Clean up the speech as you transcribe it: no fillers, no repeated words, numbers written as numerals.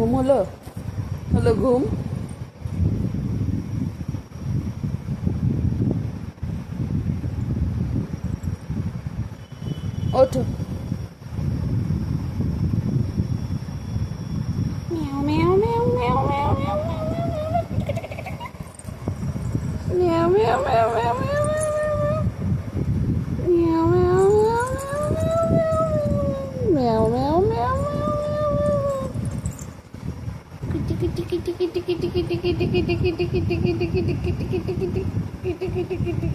ঘুম হলো? হলো ঘুম? ওঠো। মিয়াও মিয়াও মিয়াও মিয়াও মিয়াও মিয়াও মিয়াও মিয়াও মিয়াও মিয়াও মিয়াও মিয়াও মিয়াও মিয়াও মিয়াও মিয়াও kitty kitty kitty kitty kitty kitty kitty kitty kitty kitty kitty kitty kitty kitty kitty kitty Kitty